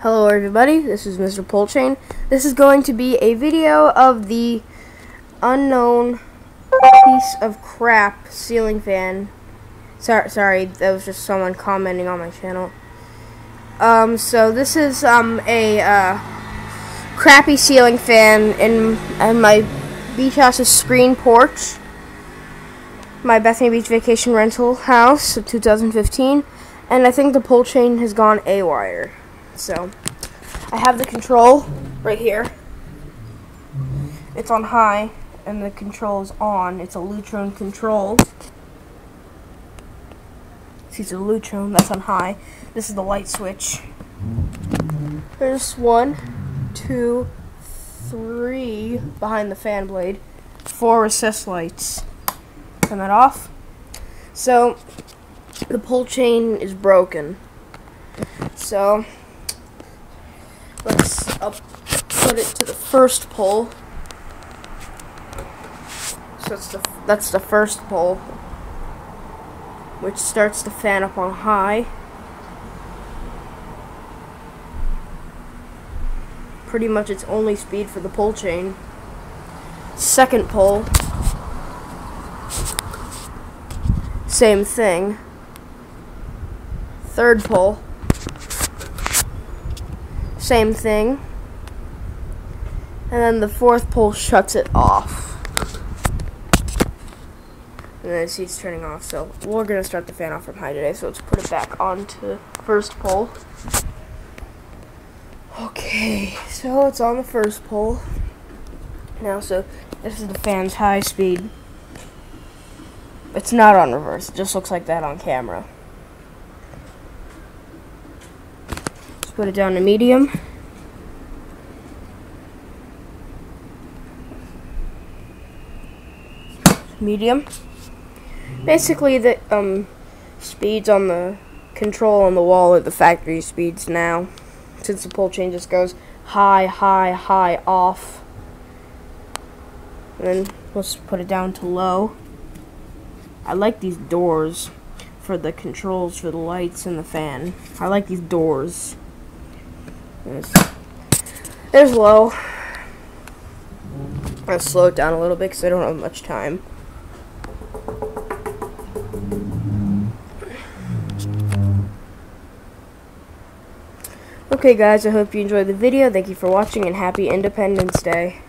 Hello everybody, this is Mr. Polchain. This is going to be a video of the unknown piece of crap ceiling fan. Sorry, that was just someone commenting on my channel. So this is a crappy ceiling fan in my beach house's screen porch. My Bethany Beach vacation rental house of 2015, and I think the pole chain has gone AWire. So, I have the control right here. It's on high, and the control is on. It's a Lutron control. See, it's a Lutron, that's on high. This is the light switch. There's 1, 2, 3 behind the fan blade. 4 recessed lights. Turn that off. So, the pole chain is broken. So, let's put it to the first pole. So that's the first pole, which starts the fan up on high. Pretty much its only speed for the pole chain. Second pole, same thing. Third pole, same thing. And then the fourth pole shuts it off. And then see it's turning off, so we're going to start the fan off from high today, so let's put it back onto first pole. Okay, so it's on the first pole. Now, so this is the fan's high speed. It's not on reverse, it just looks like that on camera. Let's put it down to medium. Medium. Basically, the speeds on the control on the wall are the factory speeds now, since the pole chain just goes high, high, high, off. And then let's put it down to low. I like these doors for the controls for the lights and the fan. I like these doors. There's low. I'm gonna slow it down a little bit because I don't have much time. Okay guys, I hope you enjoyed the video. Thank you for watching and happy Independence Day.